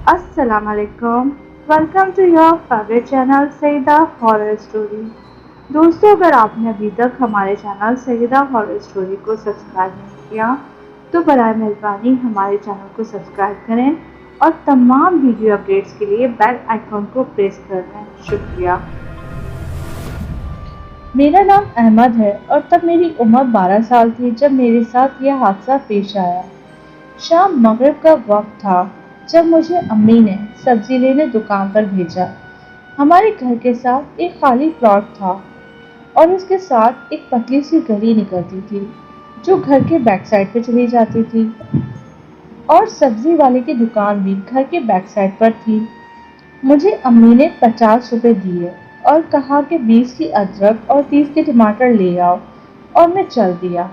अस्सलाम वालेकुम। Welcome to your favourite channel Saeeda horror story. दोस्तों, अगर आपने अभी तक हमारे चैनल सईदा हॉरर स्टोरी को सब्सक्राइब नहीं किया तो बराए मेहरबानी हमारे चैनल को सब्सक्राइब करें और तमाम वीडियो अपडेट्स के लिए बेल आइकॉन को प्रेस कर दें। शुक्रिया। मेरा नाम अहमद है और तब मेरी उम्र 12 साल थी जब मेरे साथ यह हादसा पेश आया। शाम मगरिब का वक्त था जब मुझे अम्मी ने सब्जी लेने दुकान पर भेजा। हमारे घर के साथ एक खाली प्लॉट था और उसके साथ एक पतली सी गली निकलती थी जो घर के बैक साइड पे चली जाती थी, और सब्जी वाले की दुकान भी घर के बैक साइड पर थी। मुझे अम्मी ने 50 रुपए दिए और कहा कि 20 की अदरक और 30 के टमाटर ले आओ, और मैं चल दिया।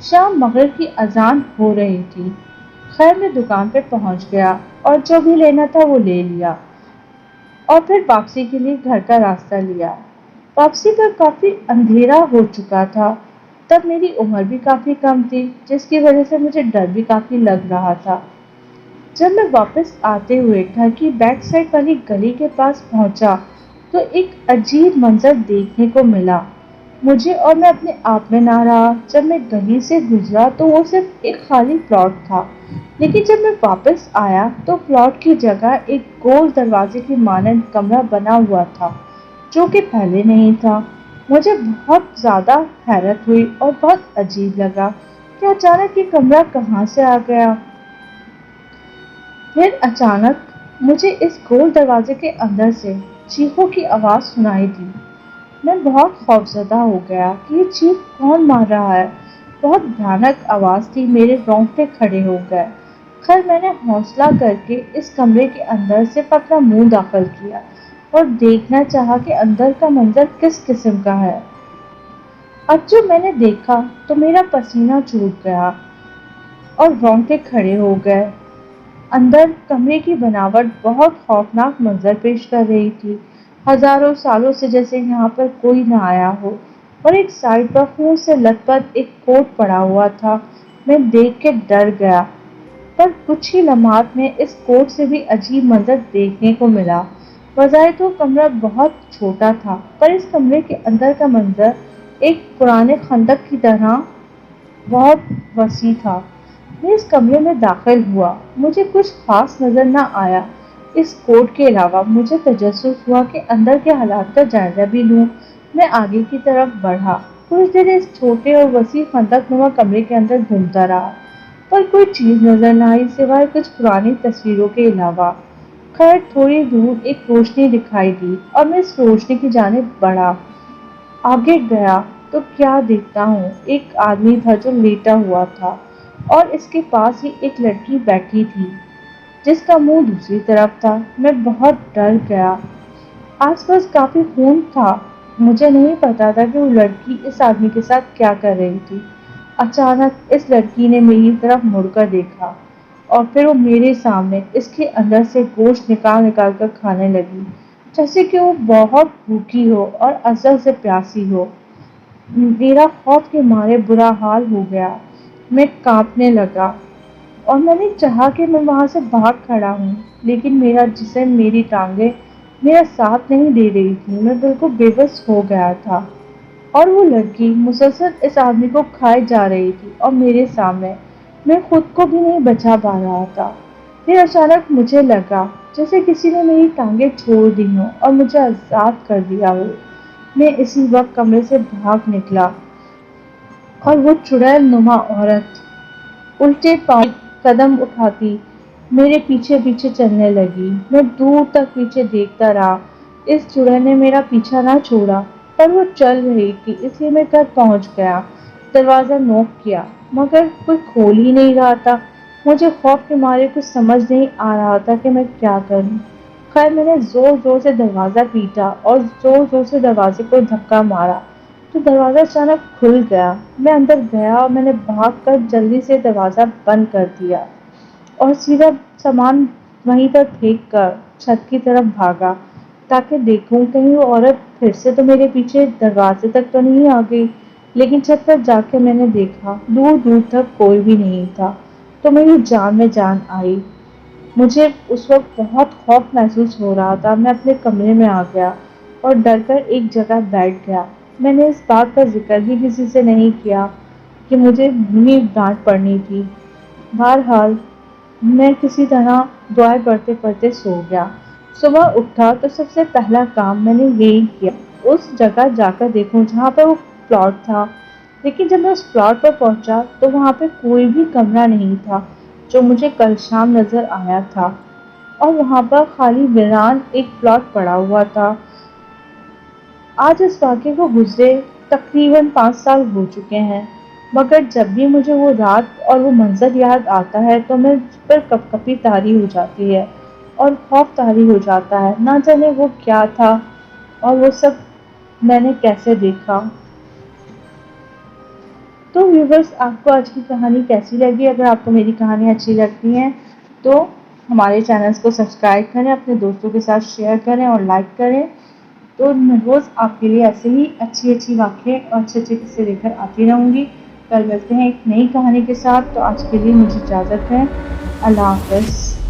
शाम मगरिब की अजान हो रही थी। खैर, मैं दुकान पर पहुंच गया और जो भी लेना था वो ले लिया और फिर वापसी के लिए घर का रास्ता लिया। वापसी पर काफी अंधेरा हो चुका था। तब मेरी उम्र भी काफी कम थी, जिसकी वजह से मुझे डर भी काफी लग रहा था। जब मैं वापस आते हुए घर की बैक साइड वाली गली के पास पहुंचा तो एक अजीब मंजर देखने को मिला मुझे, और मैं अपने आप में ना रहा। जब मैं गली से गुजरा तो वो सिर्फ एक खाली प्लॉट था, लेकिन जब मैं वापस आया तो प्लॉट की जगह एक गोल दरवाजे की मानंद कमरा बना हुआ था जो कि पहले नहीं था। मुझे बहुत ज्यादा हैरत हुई और बहुत अजीब लगा कि अचानक ये कमरा कहाँ से आ गया। फिर अचानक मुझे इस गोल दरवाजे के अंदर से चीखों की आवाज सुनाई दी। मैं बहुत खौफजदा हो गया कि ये चीख कौन मार रहा है। बहुत भयानक आवाज थी, मेरे रोंगटे खड़े हो गए। खैर, मैंने हौसला करके इस कमरे के अंदर सिर्फ अपना मुंह दाखिल किया और देखना चाहा कि अंदर का मंजर किस किस्म का है। अब जो मैंने देखा तो मेरा पसीना छूट गया और रोंगटे खड़े हो गए। अंदर कमरे की बनावट बहुत खौफनाक मंजर पेश कर रही थी। हजारों सालों से जैसे यहाँ पर कोई न आया हो, और एक साइड पर खून से लथपथ एक कोट पड़ा हुआ था। मैं देख के डर गया, पर कुछ ही लम्हात में इस कोट से भी अजीब मंजर देखने को मिला। बजाय तो कमरा बहुत छोटा था, पर इस कमरे के अंदर का मंजर एक पुराने खंदक की तरह बहुत वसी था। मैं इस कमरे में दाखिल हुआ। मुझे कुछ खास नजर न आया इस कोट के अलावा। मुझे तजस्सुस हुआ कि अंदर के हालात का जायजा भी लूं। मैं आगे की तरफ बढ़ा। कुछ देर इस छोटे और वसी खंदकनुमा कमरे के अंदर घूमता रहा, पर कोई चीज नजर न आई सिवाय कुछ पुरानी तस्वीरों के अलावा। खैर, थोड़ी दूर एक रोशनी दिखाई दी और मैं इस रोशनी की जानिब बढ़ा। आगे गया तो क्या देखता हूँ, एक आदमी था जो लेटा हुआ था और इसके पास ही एक लड़की बैठी थी जिसका मुंह दूसरी तरफ था। मैं बहुत डर गया। आसपास काफी खून था। मुझे नहीं पता था कि वो लड़की इस आदमी के साथ क्या कर रही थी। अचानक इस लड़की ने मेरी तरफ मुड़कर देखा और फिर वो मेरे सामने इसके अंदर से गोश्त निकाल निकाल कर खाने लगी, जैसे कि वो बहुत भूखी हो और असल से प्यासी हो। मेरा खौफ के मारे बुरा हाल हो गया। मैं कांपने लगा और मैंने चाहा कि मैं वहां से भाग खड़ा हूँ, लेकिन मेरा जिस्म, मेरी टांगे मेरा साथ नहीं दे रही थी। मैं बिल्कुल बेबस हो गया था और वो लड़की मुसलसल इस आदमी को खाए जा रही थी और मेरे सामने। मैं खुद को भी नहीं बचा पा रहा था। फिर अचानक मुझे लगा जैसे किसी ने मेरी टांगे छोड़ दी हों और मुझे आजाद कर दिया हो। मैं इसी वक्त कमरे से भाग निकला और वो चुड़ैल नुमा औरत उल्टे पांव कदम उठाती मेरे पीछे पीछे चलने लगी। मैं दूर तक पीछे देखता रहा। इस चुड़ैल ने मेरा पीछा ना छोड़ा, पर वो चल रही थी, इसलिए मैं घर पहुंच गया। दरवाजा नॉक किया, मगर कोई खोल ही नहीं रहा था। मुझे खौफ के मारे कुछ समझ नहीं आ रहा था कि मैं क्या करूं। खैर, मैंने जोर जोर से दरवाजा पीटा और जोर जोर से दरवाजे को धक्का मारा तो दरवाजा अचानक खुल गया। मैं अंदर गया और मैंने भागकर जल्दी से दरवाजा बंद कर दिया और सीधा सामान वहीं पर फेंक कर छत की तरफ भागा, ताकि देखूं कहीं वो औरत फिर से तो मेरे पीछे दरवाजे तक तो नहीं आ गई। लेकिन छत पर जाके मैंने देखा दूर दूर तक कोई भी नहीं था। तो मेरी जान में जान आई। مجھے اس وقت بہت خوف محسوس ہو رہا تھا۔ میں اپنے کمرے میں آ گیا اور ڈر کر ایک جگہ بیٹھ گیا۔ میں نے اس بات کا ذکر بھی کسی سے نہیں کیا کہ مجھے بھری ڈانٹ پڑنی تھی۔ بہرحال میں کسی طرح دعائیں پڑھتے پڑھتے سو گیا۔ صبح اٹھا تو سب سے پہلا کام میں نے یہی کیا، اس جگہ جا کر دیکھوں جہاں پہ وہ پلاٹ تھا۔ لیکن جب میں اس پلاٹ پر پہنچا تو وہاں پہ کوئی بھی کمرہ نہیں تھا جو مجھے کل شام نظر آیا تھا، اور وہاں پر خالی ویران ایک پلاٹ پڑا ہوا تھا۔ آج اس واقعے کو گزرے تقریباً 5 سال ہو چکے ہیں، مگر جب بھی مجھے وہ رات اور وہ منظر یاد آتا ہے تو مجھ پر کپ کپی طاری ہو جاتی ہے اور خوف طاری ہو جاتا ہے۔ نہ جانے وہ کیا تھا اور وہ سب میں نے کیسے دیکھا۔ تو ویورز، آپ کو آج کی کہانی کیسی لگی؟ اگر آپ کو میری کہانی اچھی لگتی ہیں تو ہمارے چینلز کو سبسکرائب کریں، اپنے دوستوں کے ساتھ شیئر کریں اور لائک کریں۔ تو میں روز آپ کے لیے ایسے ہی اچھی واقعے اور اچھے قصے لے کر آتی رہوں گی۔ کل ملتے ہیں ایک نئی کہانی کے ساتھ، تو آج کے لیے مجھے اجازت ہے۔ اللہ حافظ۔